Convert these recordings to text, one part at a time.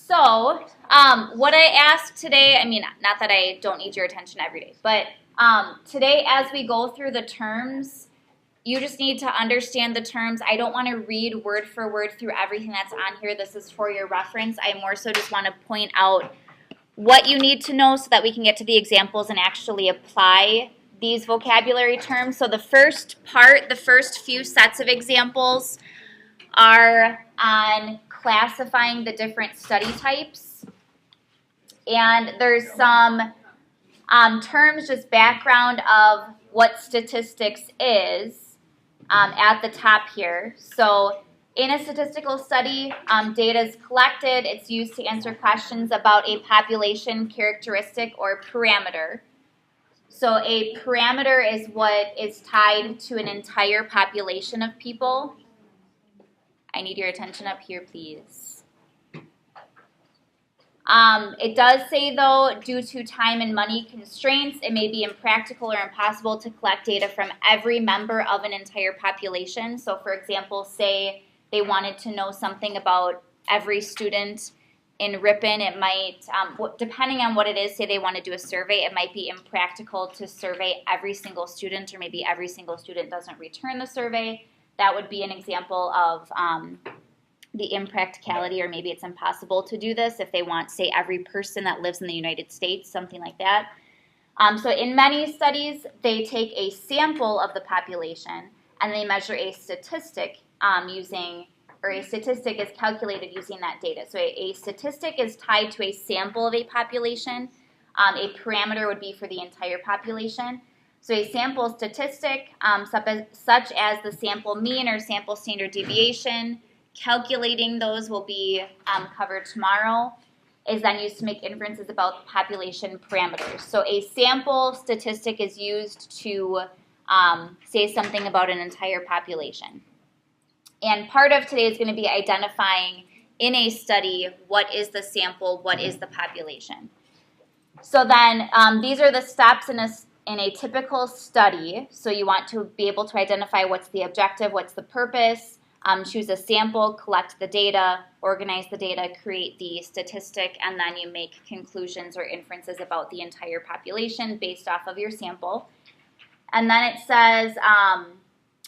So, what I asked today, I mean, not that I don't need your attention every day, but today as we go through the terms, you just need to understand the terms. I don't want to read word for word through everything that's on here. This is for your reference. I more so just want to point out what you need to know so that we can get to the examples and actually apply these vocabulary terms. So the first part, the first few sets of examples are on classifying the different study types. And there's some terms, just background of what statistics is at the top here. So in a statistical study, data is collected. It's used to answer questions about a population characteristic or parameter. So a parameter is what is tied to an entire population of people. I need your attention up here, please. It does say, though, due to time and money constraints, it may be impractical or impossible to collect data from every member of an entire population. So, for example, say they wanted to know something about every student in Ripon. It might, depending on what it is, say they want to do a survey, it might be impractical to survey every single student, or maybe every single student doesn't return the survey. That would be an example of the impracticality, or maybe it's impossible to do this if they want, say, every person that lives in the United States, something like that. So in many studies, they take a sample of the population and they measure a statistic a statistic is calculated using that data. So a statistic is tied to a sample of a population. A parameter would be for the entire population. So a sample statistic, such as the sample mean or sample standard deviation, calculating those will be covered tomorrow, is then used to make inferences about population parameters. So a sample statistic is used to say something about an entire population. And part of today is going to be identifying in a study what is the sample, what is the population. So then these are the steps in a typical study. So you want to be able to identify what's the objective, what's the purpose, choose a sample, collect the data, organize the data, create the statistic, and then you make conclusions or inferences about the entire population based off of your sample. And then it says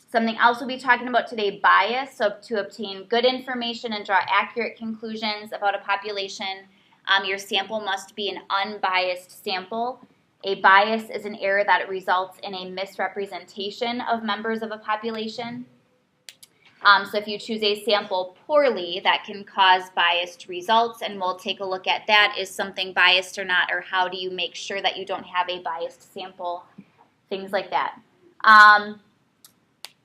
something else we'll be talking about today, bias. So to obtain good information and draw accurate conclusions about a population, your sample must be an unbiased sample. A bias is an error that results in a misrepresentation of members of a population. So if you choose a sample poorly, that can cause biased results, and we'll take a look at that. Is something biased or not, or how do you make sure that you don't have a biased sample, things like that.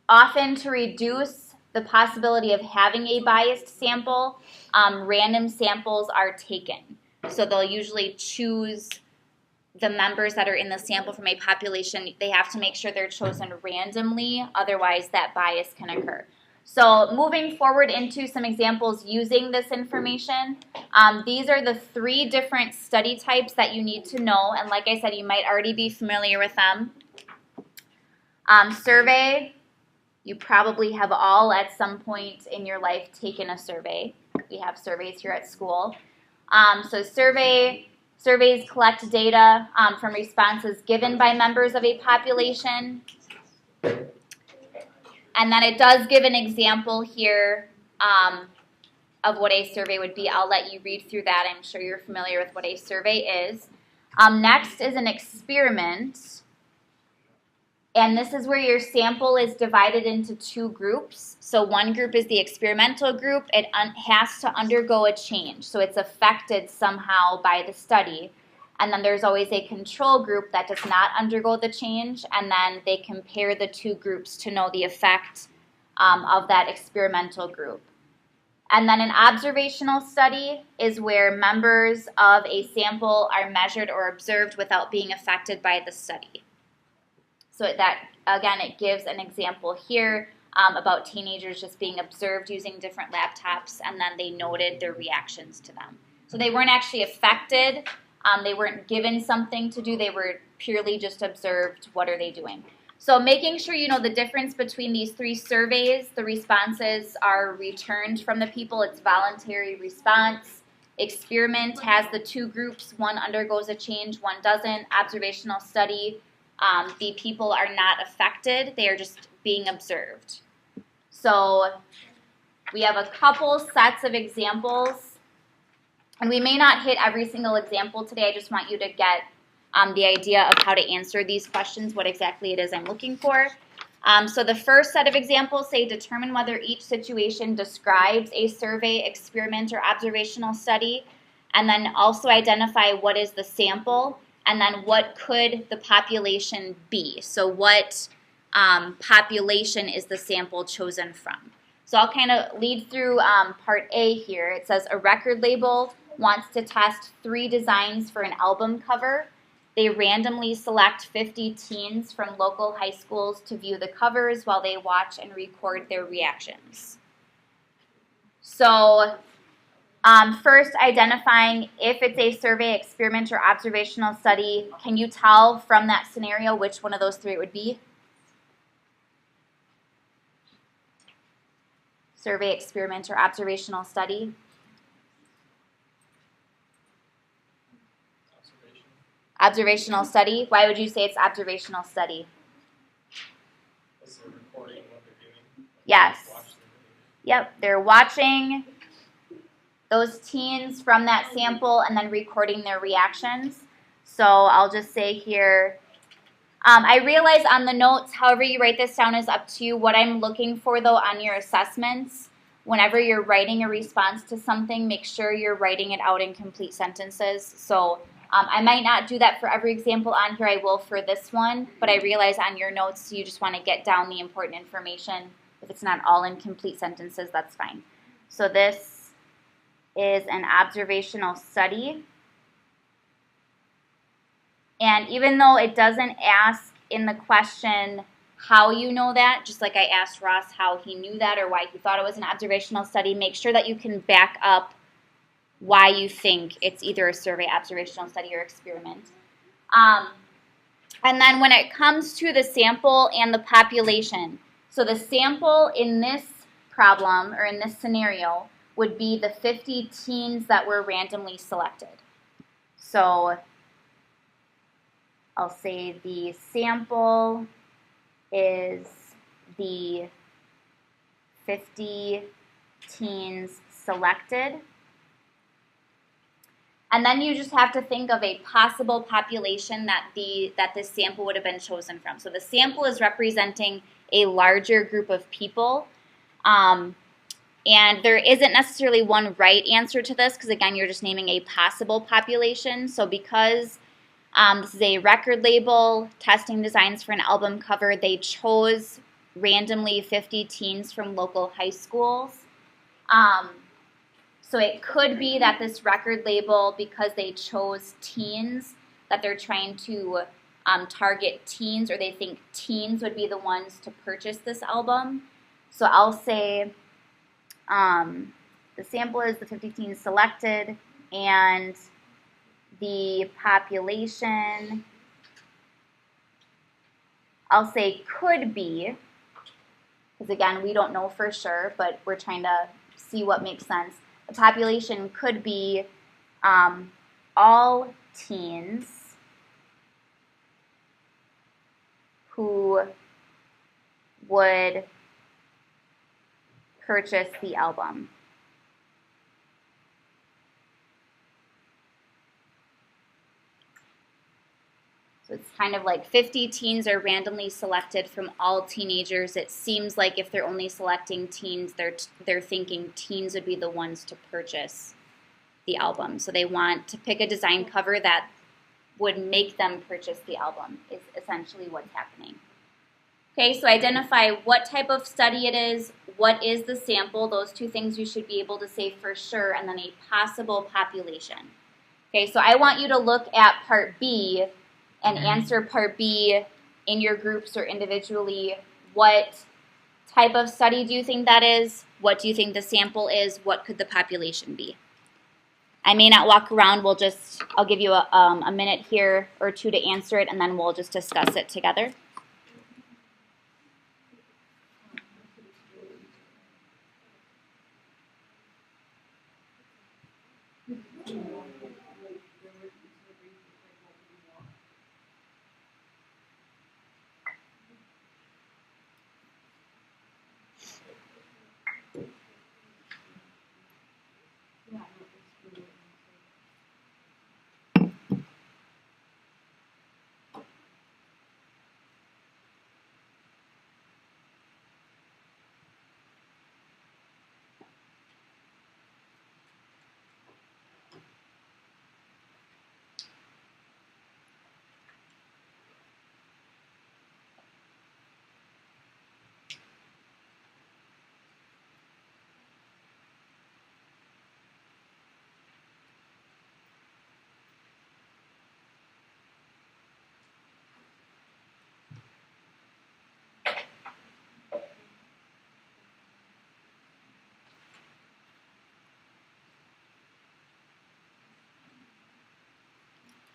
Often to reduce the possibility of having a biased sample, random samples are taken. So they'll usually choose the members that are in the sample from a population. They have to make sure they're chosen randomly, otherwise that bias can occur. So moving forward into some examples using this information, these are the 3 different study types that you need to know, and like I said, you might already be familiar with them. Survey, you probably have all at some point in your life taken a survey. We have surveys here at school. So surveys collect data from responses given by members of a population. And then it does give an example here of what a survey would be. I'll let you read through that. I'm sure you're familiar with what a survey is. Next is an experiment. And this is where your sample is divided into 2 groups. So one group is the experimental group. It has to undergo a change. So it's affected somehow by the study. And then there's always a control group that does not undergo the change. And then they compare the 2 groups to know the effect of that experimental group. And then an observational study is where members of a sample are measured or observed without being affected by the study. So that, again, it gives an example here about teenagers just being observed using different laptops, and then they noted their reactions to them. So they weren't actually affected. They weren't given something to do. They were purely just observed. What are they doing? So making sure you know the difference between these 3 surveys. The responses are returned from the people. It's voluntary response. Experiment has the two groups. One undergoes a change, one doesn't. Observational study, the people are not affected. They are just being observed. So we have a couple sets of examples. And we may not hit every single example today. I just want you to get the idea of how to answer these questions, what exactly it is I'm looking for. So the first set of examples say determine whether each situation describes a survey, experiment, or observational study, and then also identify what is the sample, and then what could the population be. So what population is the sample chosen from? So I'll kind of lead through part A here. It says a record label wants to test 3 designs for an album cover. They randomly select 50 teens from local high schools to view the covers while they watch and record their reactions. So first, identifying if it's a survey, experiment, or observational study. Can you tell from that scenario which one of those 3 it would be? Survey, experiment, or observational study? Observational study. Why would you say it's observational study? Because they're recording what they're doing. Yes. Yep, they're watching those teens from that sample and then recording their reactions. So I'll just say here, I realize on the notes, however you write this down is up to you. What I'm looking for, though, on your assessments, whenever you're writing a response to something, make sure you're writing it out in complete sentences. So I might not do that for every example on here. I will for this one, but I realize on your notes you just want to get down the important information. If it's not all in complete sentences, that's fine. So this is an observational study. And even though it doesn't ask in the question how you know that, just like I asked Ross how he knew that or why he thought it was an observational study, make sure that you can back up why you think it's either a survey, observational study, or experiment. And then when it comes to the sample and the population, so the sample in this problem or in this scenario would be the 50 teens that were randomly selected. So I'll say the sample is the 50 teens selected. And then you just have to think of a possible population that this sample would have been chosen from. So the sample is representing a larger group of people. And there isn't necessarily one right answer to this because, again, you're just naming a possible population. So because this is a record label testing designs for an album cover, they chose randomly 50 teens from local high schools. So it could be that this record label, because they chose teens, that they're trying to target teens, or they think teens would be the ones to purchase this album. So I'll say the sample is the 50 teens selected, and the population, I'll say could be, because again, we don't know for sure, but we're trying to see what makes sense. The population could be all teens who would purchase the album. So it's kind of like 50 teens are randomly selected from all teenagers. It seems like if they're only selecting teens, they're thinking teens would be the ones to purchase the album. So they want to pick a design cover that would make them purchase the album is essentially what's happening. Okay, so identify what type of study it is, what is the sample, those two things you should be able to say for sure, and then a possible population. Okay, so I want you to look at part B and answer part B in your groups or individually. What type of study do you think that is? What do you think the sample is? What could the population be? I may not walk around. I'll give you a minute here or two to answer it, and then we'll just discuss it together.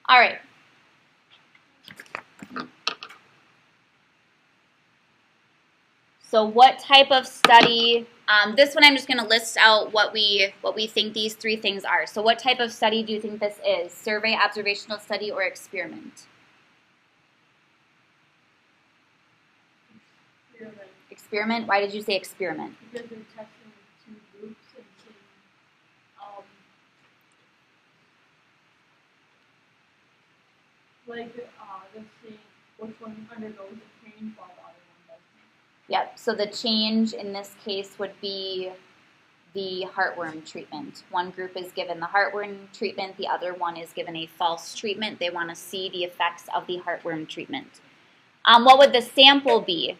All right. So what type of study, this one I'm just going to list out what we think these three things are. So what type of study do you think this is? Survey, observational study, or experiment? Experiment? Why did you say experiment? Because they're testing two groups and seeing, they're seeing which one undergoes a change while the other one doesn't. Yep, so the change in this case would be the heartworm treatment. One group is given the heartworm treatment, the other one is given a false treatment. They want to see the effects of the heartworm treatment. What would the sample be?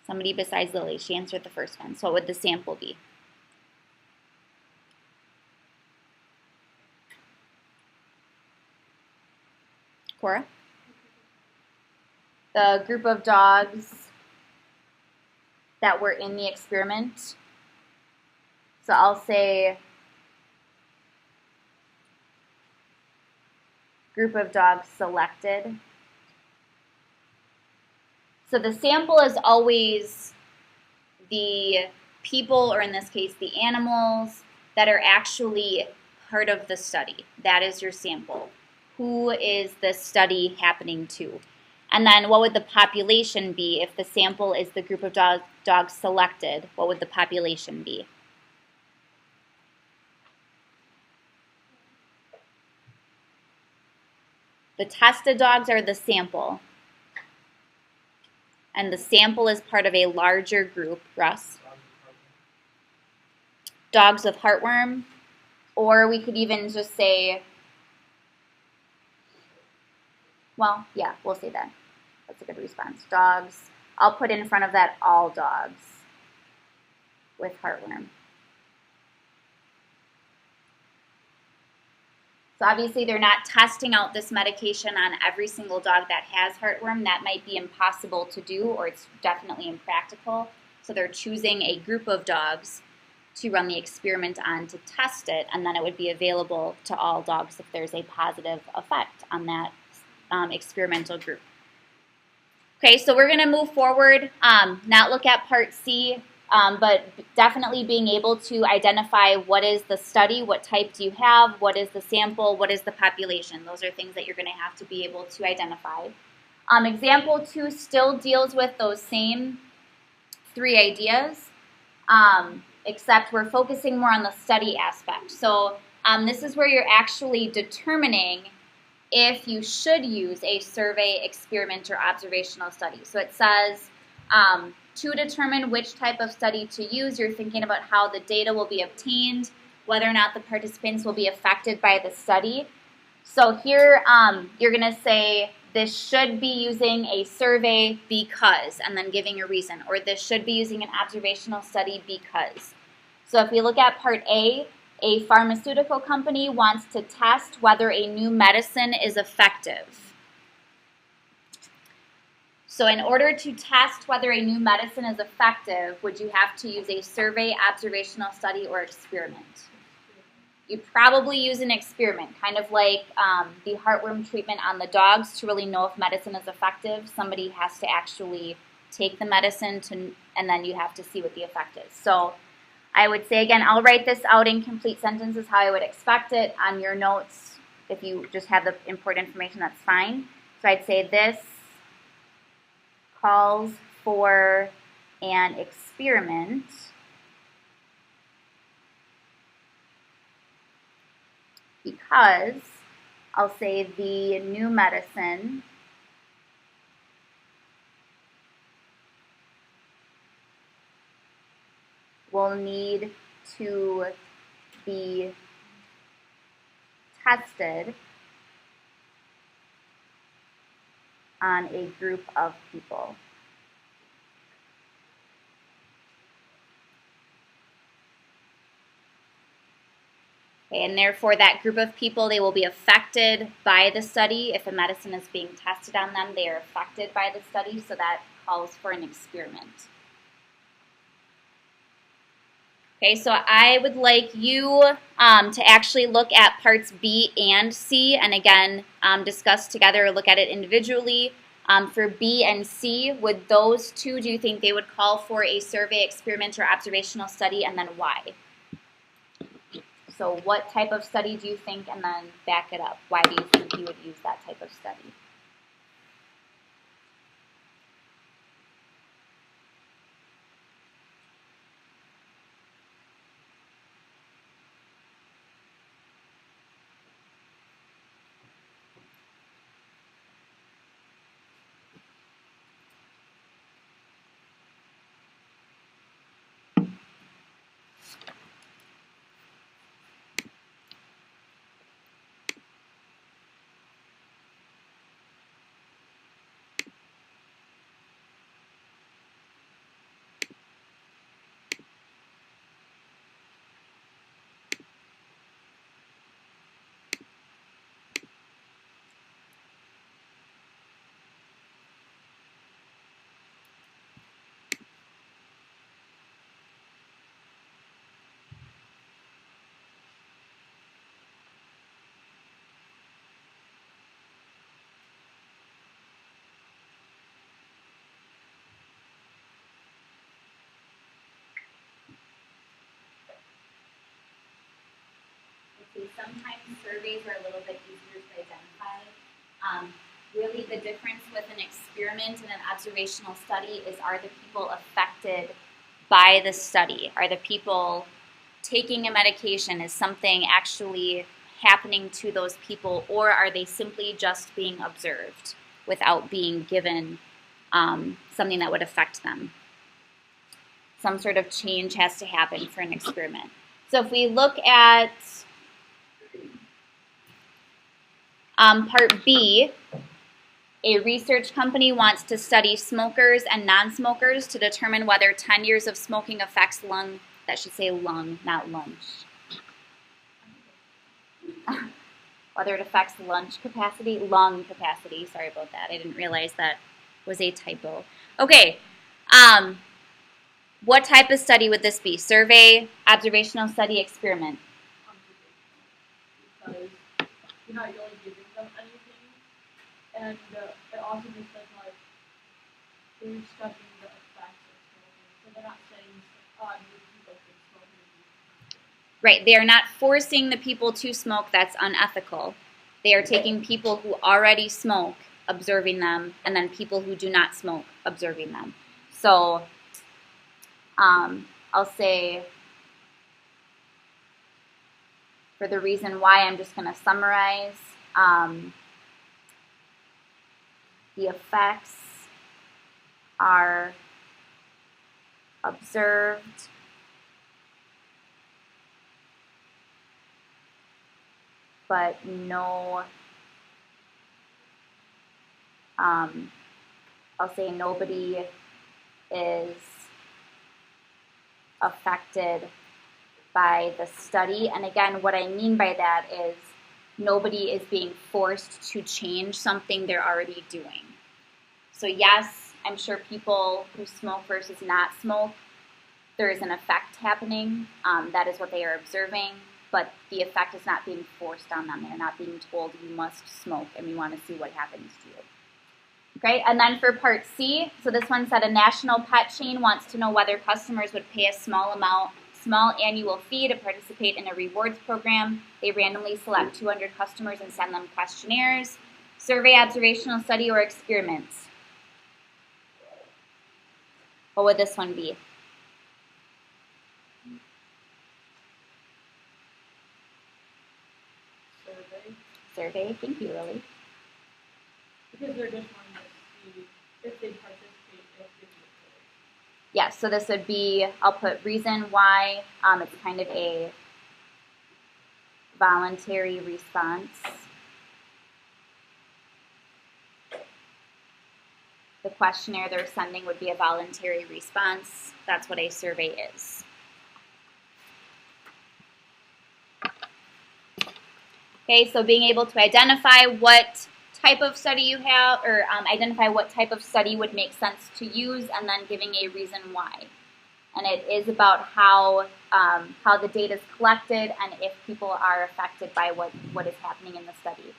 Somebody besides Lily, she answered the first one. So what would the sample be? Cora? The group of dogs that were in the experiment. So I'll say group of dogs selected. So the sample is always the people, or in this case, the animals that are actually part of the study. That is your sample. Who is the study happening to? And then what would the population be if the sample is the group of dogs selected? What would the population be? The tested dogs are the sample. And the sample is part of a larger group. Russ? Dogs with heartworm. Or we could even just say, well, yeah, we'll say that. That's a good response. Dogs. I'll put in front of that all dogs with heartworm. So obviously they're not testing out this medication on every single dog that has heartworm. That might be impossible to do, or it's definitely impractical. So they're choosing a group of dogs to run the experiment on to test it, and then it would be available to all dogs if there's a positive effect on that experimental group. Okay, so we're going to move forward, not look at part C, but definitely being able to identify what is the study, what type do you have, what is the sample, what is the population. Those are things that you're going to have to be able to identify. Example 2 still deals with those same three ideas, except we're focusing more on the study aspect. So this is where you're actually determining if you should use a survey, experiment, or observational study. So it says, to determine which type of study to use, you're thinking about how the data will be obtained, whether or not the participants will be affected by the study. So here you're going to say, this should be using a survey because, and then giving a reason, or this should be using an observational study because. So if we look at part A pharmaceutical company wants to test whether a new medicine is effective. So in order to test whether a new medicine is effective, would you have to use a survey, observational study, or experiment? You probably use an experiment, kind of like the heartworm treatment on the dogs. To really know if medicine is effective, somebody has to actually take the medicine, and then you have to see what the effect is. So I would say, again, I'll write this out in complete sentences how I would expect it on your notes. If you just have the important information, that's fine. So I'd say this calls for an experiment because I'll say the new medicine will need to be tested on a group of people. Okay, and therefore that group of people, they will be affected by the study. If a medicine is being tested on them, they are affected by the study, so that calls for an experiment. Okay, so I would like you to actually look at parts B and C, and again, discuss together or look at it individually. For B and C, would those two, do you think they would call for a survey, experiment, or observational study, and then why? So what type of study do you think, and then back it up. Why do you think you would use that type of study? Sometimes surveys are a little bit easier to identify. Really, the difference with an experiment and an observational study is, are the people affected by the study? Are the people taking a medication? Is something actually happening to those people, or are they simply just being observed without being given something that would affect them? Some sort of change has to happen for an experiment. So if we look at part B, a research company wants to study smokers and non-smokers to determine whether 10 years of smoking affects lung, that should say lung, not lunch. Whether it affects lung capacity, sorry about that. I didn't realize that was a typo. Okay, what type of study would this be? Survey, observational study, experiment? Because you're not really giving them anything, and it also makes them like they're studying the effects of smoking, so they're not saying new people can smoke. Right, they are not forcing the people to smoke. That's unethical. They are taking people who already smoke, observing them, and then people who do not smoke, observing them. So I'll say, for the reason why, I'm just going to summarize. The effects are observed but no, I'll say nobody is affected by the study. And again, what I mean by that is nobody is being forced to change something they're already doing. So yes, I'm sure people who smoke versus not smoke, there is an effect happening. That is what they are observing. but the effect is not being forced on them. They're not being told you must smoke, and we want to see what happens to you. Okay, and then for part C, so this one said a national pet chain wants to know whether customers would pay a small annual fee to participate in a rewards program. They randomly select 200 customers and send them questionnaires, survey, observational study, or experiments. What would this one be? Survey, thank you, Lily. Because they're just wanting to see if they participate, if they do it. Yes, so this would be, I'll put reason why. It's kind of a voluntary response. The questionnaire they're sending would be a voluntary response. That's what a survey is. Okay, so being able to identify what type of study you have, or identify what type of study would make sense to use, and then giving a reason why. And it is about how the data is collected and if people are affected by what is happening in the study.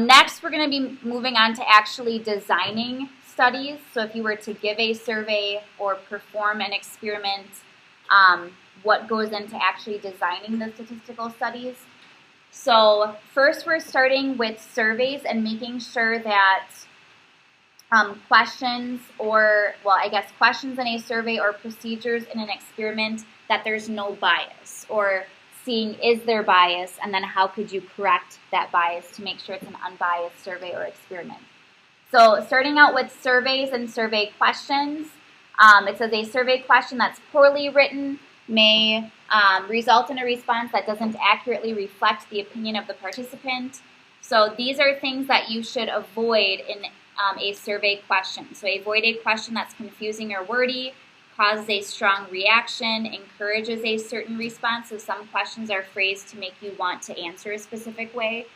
Next, we're going to be moving on to actually designing studies. So if you were to give a survey or perform an experiment, what goes into actually designing the statistical studies. So first we're starting with surveys and making sure that questions in a survey or procedures in an experiment, that there's no bias, or seeing is there bias, and then how could you correct that bias to make sure it's an unbiased survey or experiment. So starting out with surveys and survey questions, it says a survey question that's poorly written may result in a response that doesn't accurately reflect the opinion of the participant. So these are things that you should avoid in a survey question. So avoid a question that's confusing or wordy, causes a strong reaction, encourages a certain response. So some questions are phrased to make you want to answer a specific way.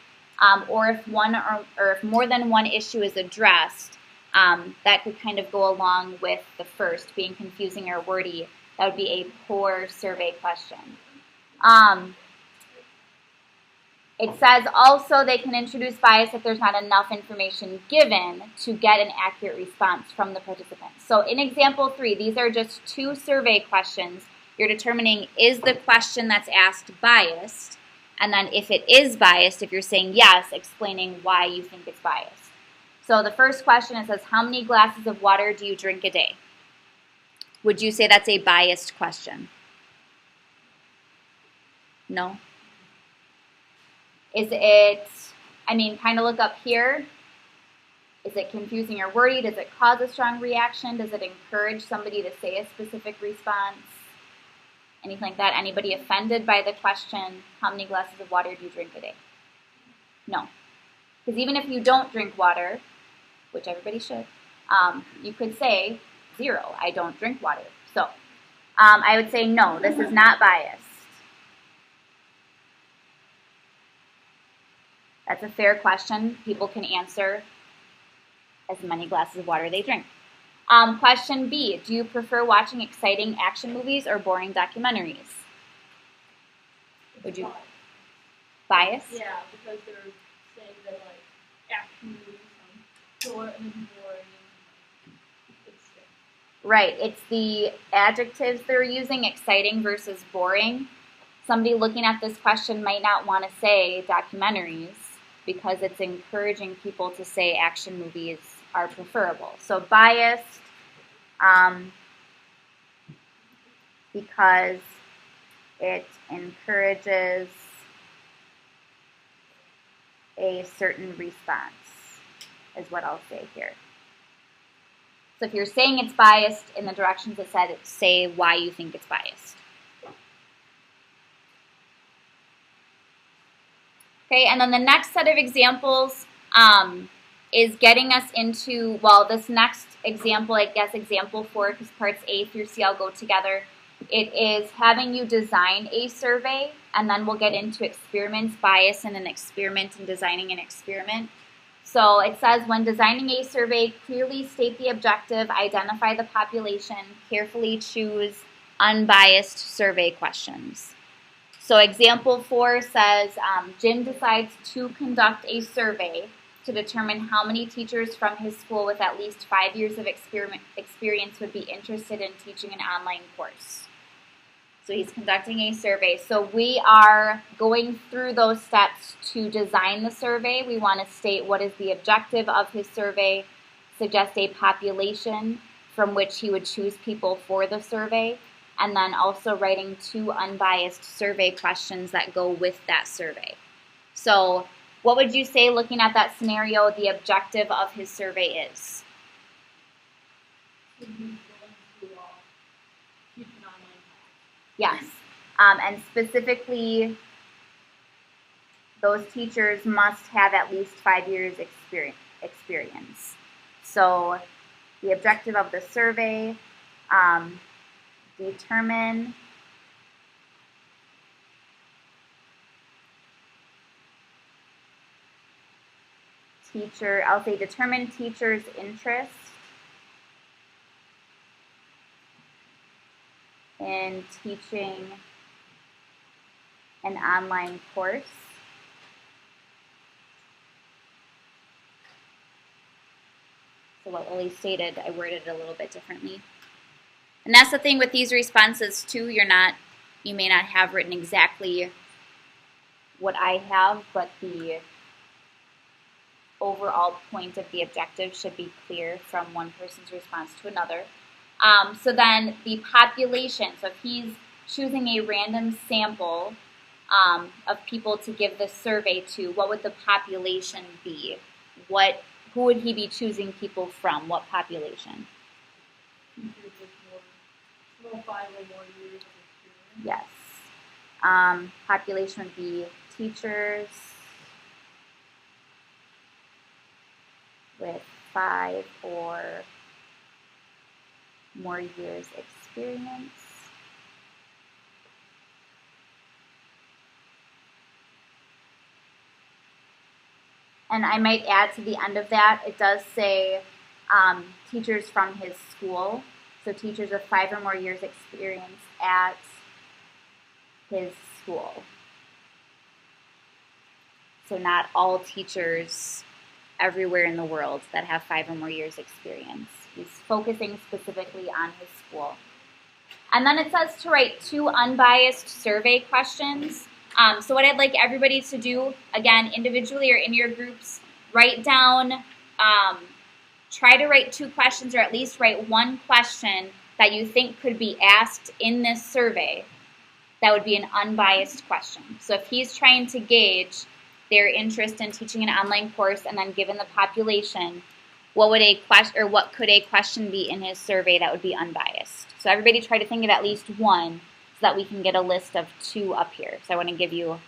Or if if more than one issue is addressed, that could kind of go along with the first, being confusing or wordy. That would be a poor survey question. It says also they can introduce bias if there's not enough information given to get an accurate response from the participants. So in example 3, these are just 2 survey questions. You're determining, is the question that's asked biased? And then if it is biased, if you're saying yes, explaining why you think it's biased. So the first question, it says, how many glasses of water do you drink a day? Would you say that's a biased question? No? Is it, kind of look up here. Is it confusing or wordy? Does it cause a strong reaction? Does it encourage somebody to say a specific response? Anything like that? Anybody offended by the question, how many glasses of water do you drink a day? No. Because even if you don't drink water, which everybody should, you could say 0, I don't drink water. So I would say no, this is not biased. That's a fair question. People can answer as many glasses of water they drink. Question B, do you prefer watching exciting action movies or boring documentaries? Would you? Bias? Yeah, because they're saying that like action movies short and boring. Right, it's the adjectives they're using, exciting versus boring. Somebody looking at this question might not want to say documentaries because it's encouraging people to say action movies are preferable. So biased because it encourages a certain response is what I'll say here. So if you're saying it's biased in the directions it said, say why you think it's biased. Okay, and then the next set of examples is getting us into, this next example, I guess example 4, because parts A through C all go together. It is having you design a survey, and then we'll get into experiments, bias in an experiment, and designing an experiment. So it says, when designing a survey, clearly state the objective, identify the population, carefully choose unbiased survey questions. So example 4 says, Jim decides to conduct a survey to determine how many teachers from his school with at least 5 years of experience would be interested in teaching an online course. So he's conducting a survey. So we are going through those steps to design the survey. We want to state what is the objective of his survey, suggest a population from which he would choose people for the survey, and then also writing 2 unbiased survey questions that go with that survey. So what would you say, looking at that scenario, the objective of his survey is? He's willing to teach an online class. Yes. And specifically, those teachers must have at least 5 years experience. So the objective of the survey, determine determine teacher's interest in teaching an online course. So what Lily stated, I worded it a little bit differently. And that's the thing with these responses too, you may not have written exactly what I have, but the overall point of the objective should be clear from one person's response to another. So then the population, so if he's choosing a random sample of people to give the survey to, what would the population be? Who would he be choosing people from? What population? Teachers with more 5 or more years of experience. Yes. Population would be teachers with 5 or more years experience. And I might add to the end of that, it does say teachers from his school. So teachers with 5 or more years experience at his school. So not all teachers everywhere in the world that have 5 or more years experience. He's focusing specifically on his school. And then it says to write 2 unbiased survey questions. So what I'd like everybody to do, again, individually or in your groups, write down, try to write 2 questions, or at least write 1 question that you think could be asked in this survey that would be an unbiased question. So if he's trying to gauge their interest in teaching an online course, and then given the population, what could a question be in his survey that would be unbiased? So everybody try to think of at least 1 so that we can get a list of 2 up here. So I want to give you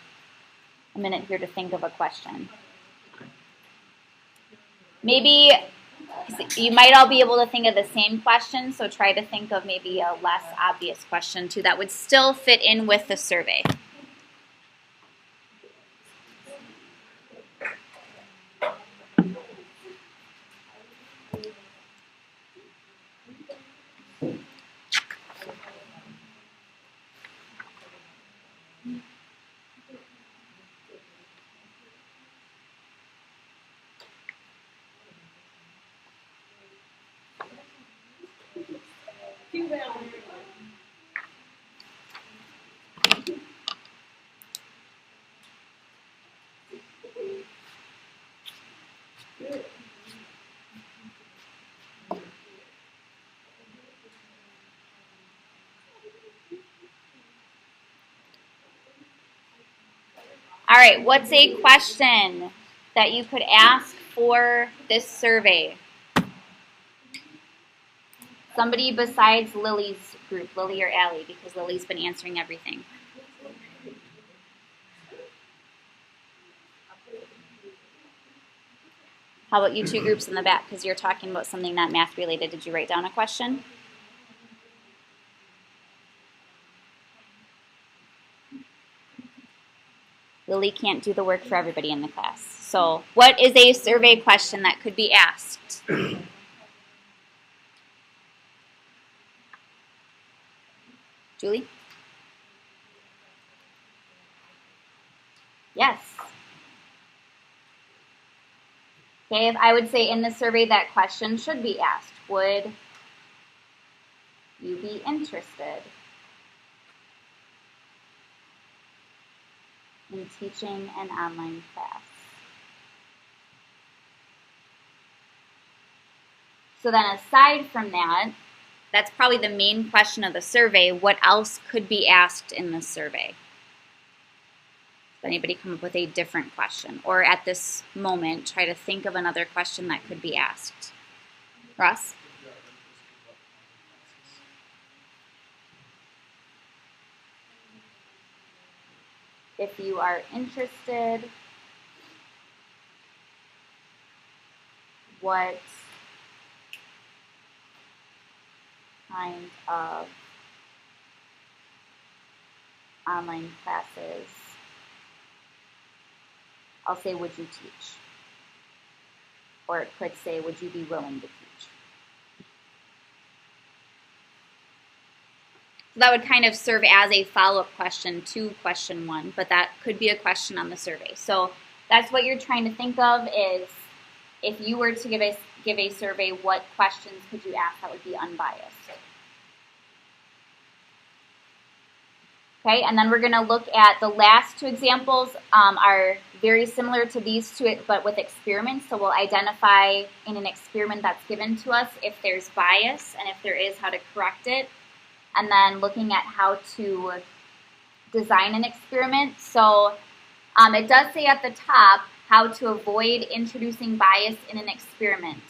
a minute here to think of a question. Maybe you might all be able to think of the same question, so try to think of maybe a less obvious question too that would still fit in with the survey. All right, what's a question that you could ask for this survey? Somebody besides Lily's group, Lily or Allie, because Lily's been answering everything. How about you 2 groups in the back, because you're talking about something not math related. Did you write down a question? Lily can't do the work for everybody in the class. So what is a survey question that could be asked? Julie? Yes. Okay, if I would say in the survey that question should be asked, would you be interested in teaching an online class? So then aside from that, that's probably the main question of the survey. What else could be asked in the survey? Does anybody come up with a different question? Or at this moment, try to think of another question that could be asked. Ross? If you are interested, what kind of online classes, I'll say, would you teach? Or it could say, would you be willing to teach? So that would kind of serve as a follow-up question to question 1, but that could be a question on the survey. So that's what you're trying to think of is, if you were to give a survey, what questions could you ask that would be unbiased? Okay, and then we're going to look at the last 2 examples are very similar to these 2, but with experiments. So we'll identify in an experiment that's given to us if there's bias, and if there is, how to correct it. And then looking at how to design an experiment. So it does say at the top how to avoid introducing bias in an experiment.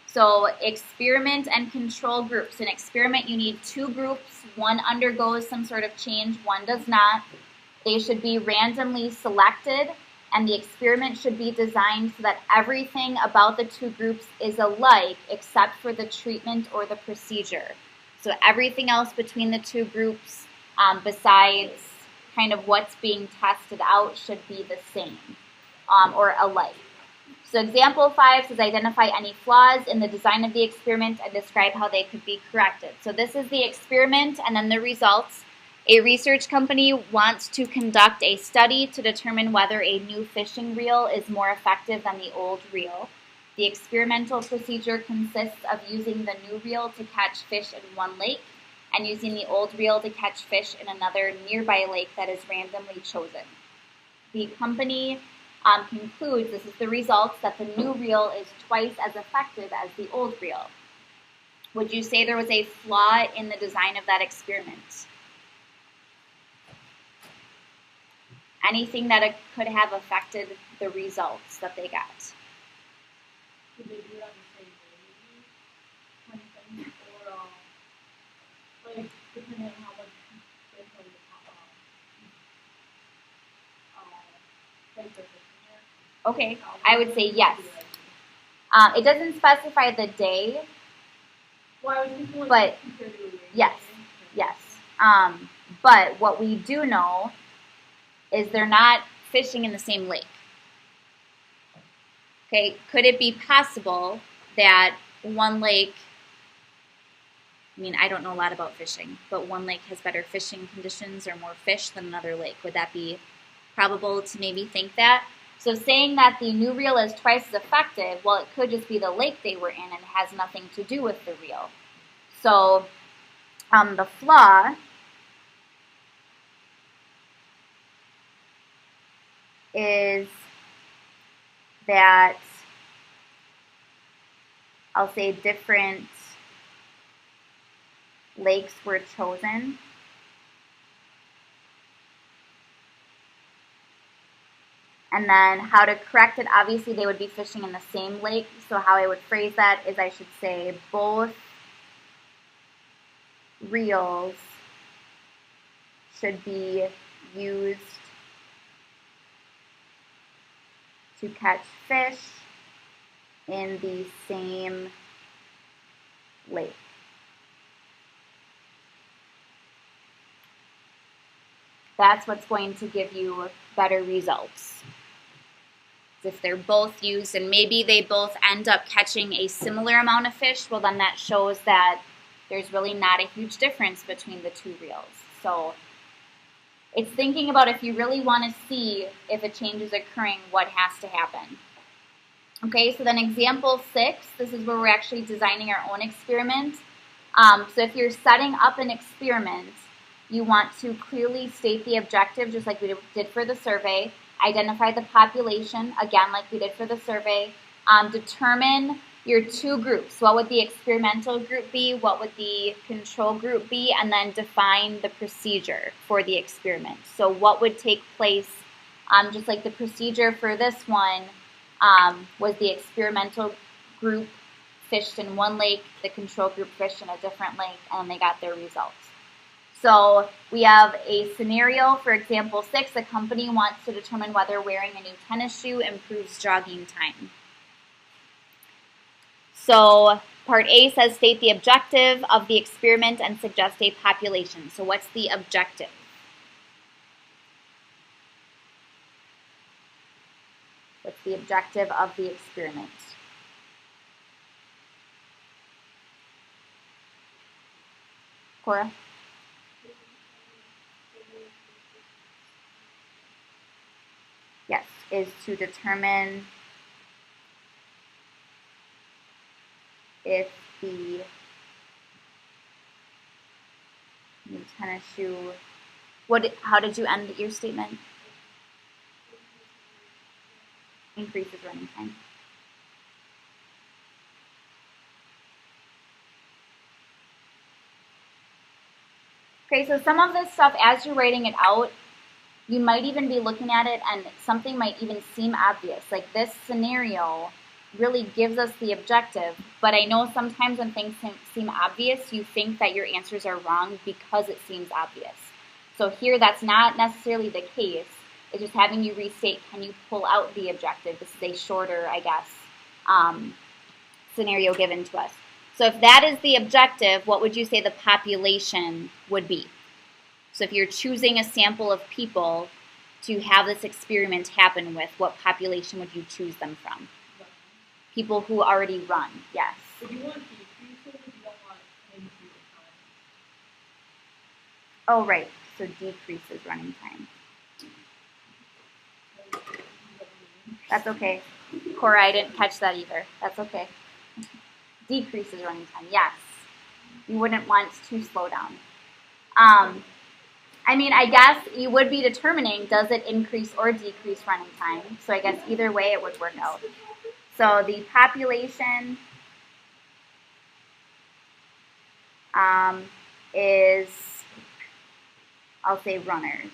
So experiment and control groups. In experiment, you need 2 groups. One undergoes some sort of change, one does not. They should be randomly selected, and the experiment should be designed so that everything about the 2 groups is alike except for the treatment or the procedure. So everything else between the 2 groups, besides kind of what's being tested out, should be the same or alike. So example 5 says identify any flaws in the design of the experiment and describe how they could be corrected. So this is the experiment and then the results. A research company wants to conduct a study to determine whether a new fishing reel is more effective than the old reel. The experimental procedure consists of using the new reel to catch fish in one lake and using the old reel to catch fish in another nearby lake that is randomly chosen. The company concludes, this is the results, that the new reel is twice as effective as the old reel. Would you say there was a flaw in the design of that experiment? Anything that could have affected the results that they got? Did they do it on the same day? Kind of thing? Or, like, depending on how much fish on the place they're fishing there? Okay, I would say yes. It doesn't specify the day. Well, I was thinking like But compared to a rain yes, day. yes. But what we do know is they're not fishing in the same lake. Okay, could it be possible that one lake, I mean, I don't know a lot about fishing, but one lake has better fishing conditions or more fish than another lake? Would that be probable to maybe think that? So saying that the new reel is twice as effective, well, it could just be the lake they were in and it has nothing to do with the reel. So the flaw is that, I'll say, different lakes were chosen. And then how to correct it, obviously they would be fishing in the same lake. So how I would phrase that is I should say both reels should be used to catch fish in the same lake. That's what's going to give you better results. If they're both used and maybe they both end up catching a similar amount of fish, well then that shows that there's really not a huge difference between the 2 reels. So It's thinking about if you really want to see if a change is occurring, what has to happen. Okay, so then example 6, this is where we're actually designing our own experiment. So if you're setting up an experiment, you want to clearly state the objective, just like we did for the survey, identify the population, again, like we did for the survey, determine your two groups. What would the experimental group be? What would the control group be? And then define the procedure for the experiment. So what would take place, just like the procedure for this one, was the experimental group fished in one lake, the control group fished in a different lake, and they got their results. So we have a scenario for example 6, a company wants to determine whether wearing a new tennis shoe improves jogging time. So part A says state the objective of the experiment and suggest a population. So what's the objective? What's the objective of the experiment? Cora? Yes, is to determine if the new tennis shoe, how did you end your statement? Increases running time. Okay, so some of this stuff, as you're writing it out, you might even be looking at it and something might even seem obvious. Like this scenario really gives us the objective, but I know sometimes when things seem obvious, you think that your answers are wrong because it seems obvious. So here, that's not necessarily the case. It's just having you restate, can you pull out the objective? This is a shorter, I guess, scenario given to us. So if that is the objective, what would you say the population would be? So if you're choosing a sample of people to have this experiment happen with, what population would you choose them from? People who already run, yes. If you want decreases, you don't want increase time. Oh, right. So decreases running time. That's okay. Cora, I didn't catch that either. That's okay. Decreases running time, yes. You wouldn't want to slow down. I mean, I guess you would be determining, does it increase or decrease running time? So I guess either way it would work out. So the population is, I'll say runners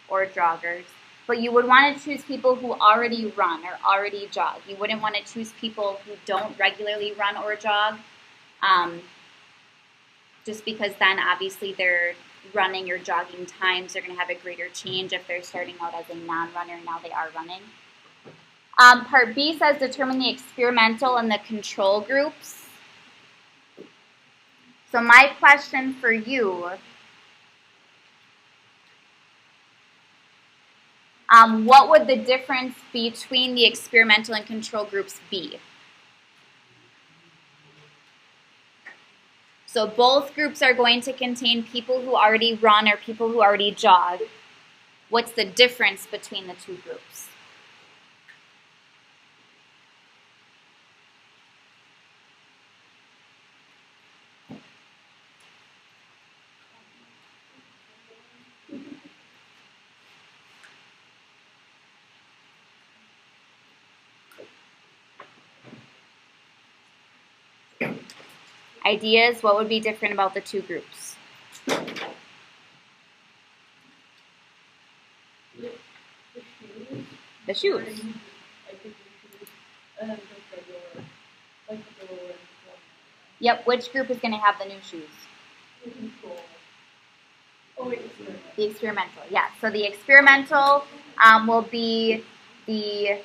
or joggers. But you would want to choose people who already run or already jog. You wouldn't want to choose people who don't regularly run or jog, just because then obviously their running or jogging times are going to have a greater change if they're starting out as a non-runner and now they are running. Part B says determine the experimental and the control groups. So my question for you, what would the difference between the experimental and control groups be? So both groups are going to contain people who already run or people who already jog. What's the difference between the two groups? Ideas, what would be different about the two groups? The shoes. Yep, which group is going to have the new shoes? The experimental, yeah. So the experimental will be the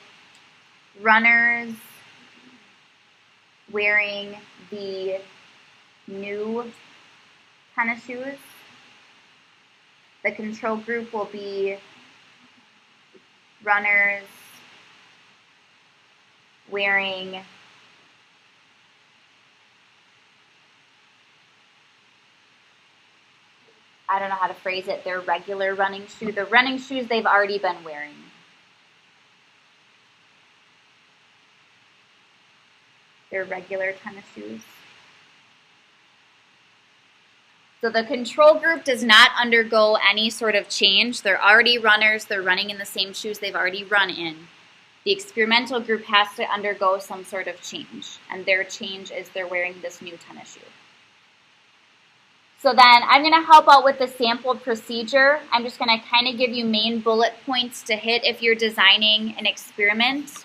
runners wearing the new tennis shoes. The control group will be runners wearing I don't know how to phrase it, their regular running shoe, the running shoes they've already been wearing. Their regular tennis shoes. So the control group does not undergo any sort of change. They're already runners. They're running in the same shoes they've already run in. The experimental group has to undergo some sort of change, and their change is they're wearing this new tennis shoe. So then I'm going to help out with the sample procedure. I'm just going to kind of give you main bullet points to hit if you're designing an experiment.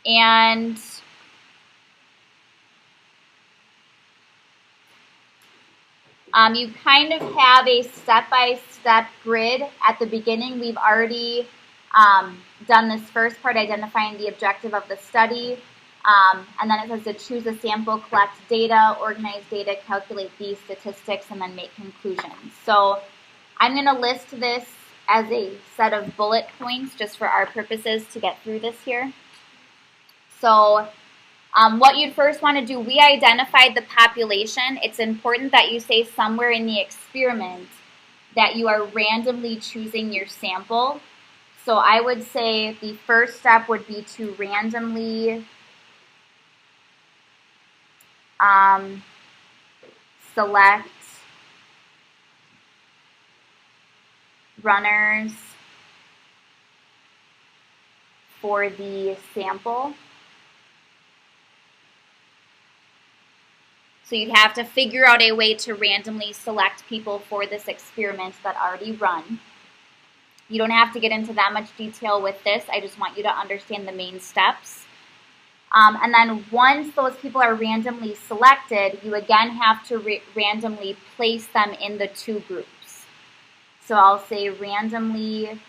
And you kind of have a step-by-step grid at the beginning. We've already done this first part, identifying the objective of the study. And then it says to choose a sample, collect data, organize data, calculate these statistics, and then make conclusions. So I'm going to list this as a set of bullet points just for our purposes to get through this here. So what you'd first want to do, we identified the population. It's important that you say somewhere in the experiment that you are randomly choosing your sample. So I would say the first step would be to randomly select runners for the sample. So you'd have to figure out a way to randomly select people for this experiment that already run. You don't have to get into that much detail with this. I just want you to understand the main steps. And then once those people are randomly selected, you again have to randomly place them in the two groups. So I'll say randomly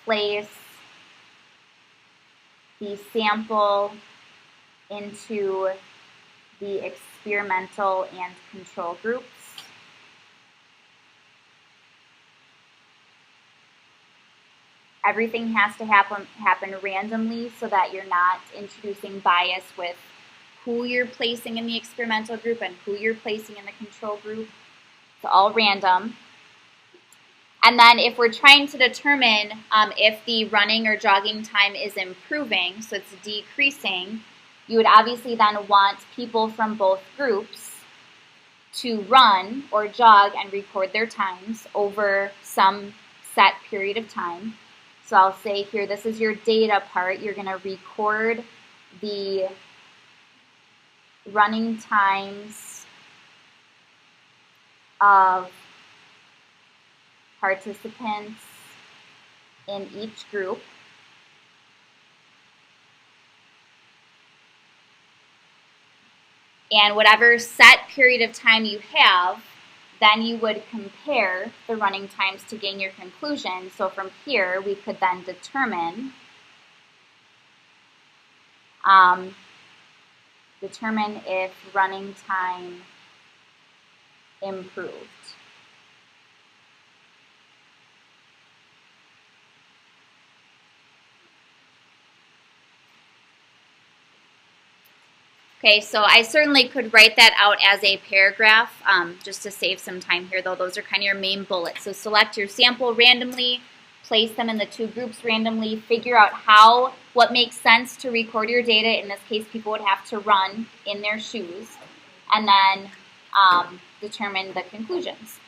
place the sample into the experimental and control groups. Everything has to happen randomly so that you're not introducing bias with who you're placing in the experimental group and who you're placing in the control group. It's all random. And then if we're trying to determine if the running or jogging time is improving, so it's decreasing, you would obviously then want people from both groups to run or jog and record their times over some set period of time. So I'll say here, this is your data part. You're going to record the running times of participants in each group. And whatever set period of time you have, then you would compare the running times to gain your conclusion. So from here, we could then determine if running time improved. Okay, so I certainly could write that out as a paragraph just to save some time here, though. Those are kind of your main bullets. So select your sample randomly, place them in the two groups randomly, figure out what makes sense to record your data. In this case, people would have to run in their shoes, and then determine the conclusions.